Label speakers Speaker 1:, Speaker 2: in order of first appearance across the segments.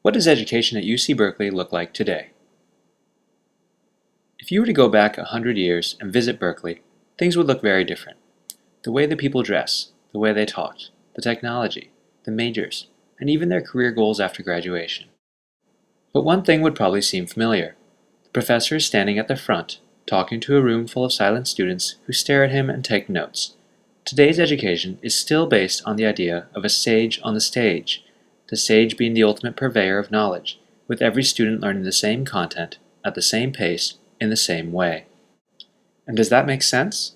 Speaker 1: What does education at UC Berkeley look like today? If you were to go back 100 years and visit Berkeley, things would look very different. The way the people dress, the way they talked, the technology, the majors, and even their career goals after graduation. But one thing would probably seem familiar. The professor is standing at the front, talking to a room full of silent students who stare at him and take notes. Today's education is still based on the idea of a sage on the stage, the sage being the ultimate purveyor of knowledge, with every student learning the same content, at the same pace, in the same way. And does that make sense?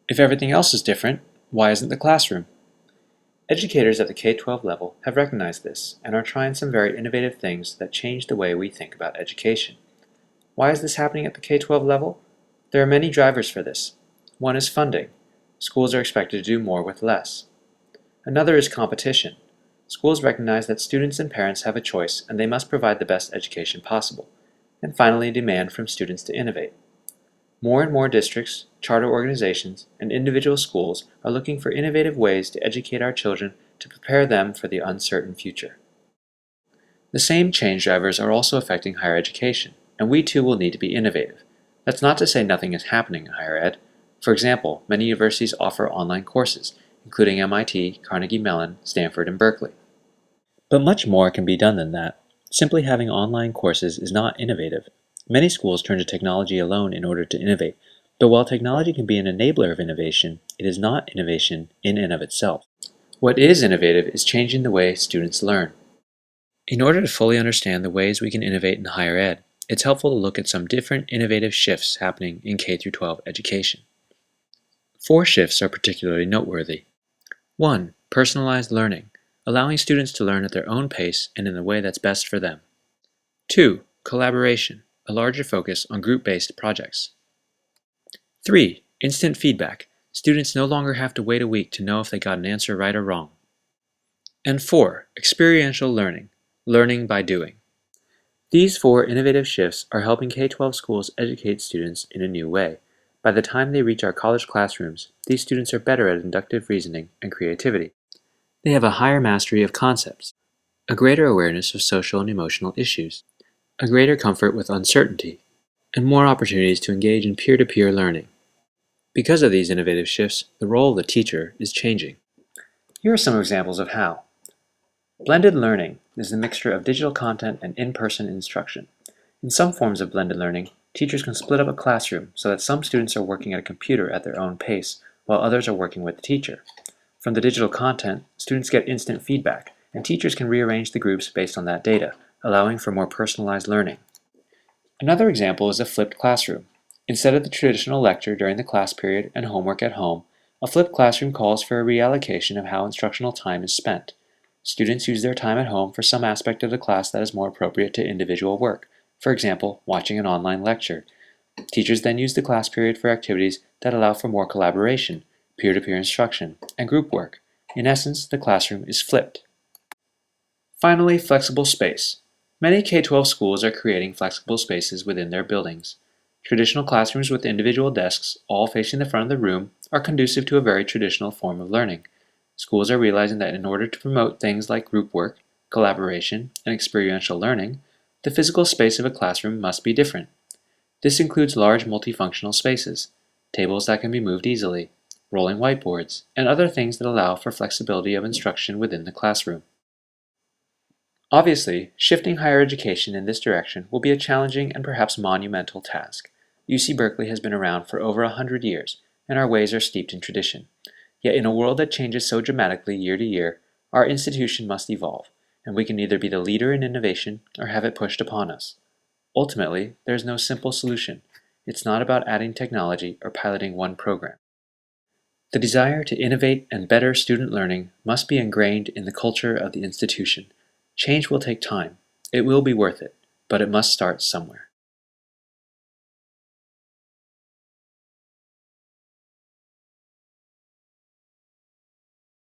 Speaker 1: If everything else is different, why isn't the classroom? Educators at the K-12 level have recognized this and are trying some very innovative things that change the way we think about education. Why is this happening at the K-12 level? There are many drivers for this. One is funding. Schools are expected to do more with less. Another is competition. Schools recognize that students and parents have a choice and they must provide the best education possible. And finally, demand from students to innovate. More and more districts, charter organizations, and individual schools are looking for innovative ways to educate our children to prepare them for the uncertain future. The same change drivers are also affecting higher education, and we too will need to be innovative. That's not to say nothing is happening in higher ed. For example, many universities offer online courses, including MIT, Carnegie Mellon, Stanford, and Berkeley. But much more can be done than that. Simply having online courses is not innovative. Many schools turn to technology alone in order to innovate, but while technology can be an enabler of innovation, it is not innovation in and of itself. What is innovative is changing the way students learn. In order to fully understand the ways we can innovate in higher ed, it's helpful to look at some different innovative shifts happening in K-12 education. 4 shifts are particularly noteworthy. 1. Personalized learning, allowing students to learn at their own pace and in the way that's best for them. 2. Collaboration, a larger focus on group-based projects. 3. Instant feedback. Students no longer have to wait a week to know if they got an answer right or wrong. And 4. Experiential learning, learning by doing. These 4 innovative shifts are helping K-12 schools educate students in a new way. By the time they reach our college classrooms, these students are better at inductive reasoning and creativity. They have a higher mastery of concepts, a greater awareness of social and emotional issues, a greater comfort with uncertainty, and more opportunities to engage in peer-to-peer learning. Because of these innovative shifts, the role of the teacher is changing. Here are some examples of how. Blended learning is the mixture of digital content and in-person instruction. In some forms of blended learning, teachers can split up a classroom so that some students are working at a computer at their own pace, while others are working with the teacher. From the digital content, students get instant feedback, and teachers can rearrange the groups based on that data, allowing for more personalized learning. Another example is a flipped classroom. Instead of the traditional lecture during the class period and homework at home, a flipped classroom calls for a reallocation of how instructional time is spent. Students use their time at home for some aspect of the class that is more appropriate to individual work, for example, watching an online lecture. Teachers then use the class period for activities that allow for more collaboration, peer-to-peer instruction, and group work. In essence, the classroom is flipped. Finally, flexible space. Many K-12 schools are creating flexible spaces within their buildings. Traditional classrooms with individual desks, all facing the front of the room, are conducive to a very traditional form of learning. Schools are realizing that in order to promote things like group work, collaboration, and experiential learning, the physical space of a classroom must be different. This includes large multifunctional spaces, tables that can be moved easily, rolling whiteboards, and other things that allow for flexibility of instruction within the classroom. Obviously, shifting higher education in this direction will be a challenging and perhaps monumental task. UC Berkeley has been around for over 100 years, and our ways are steeped in tradition. Yet in a world that changes so dramatically year to year, our institution must evolve, and we can either be the leader in innovation or have it pushed upon us. Ultimately, there is no simple solution. It's not about adding technology or piloting one program. The desire to innovate and better student learning must be ingrained in the culture of the institution. Change will take time. It will be worth it, but it must start somewhere.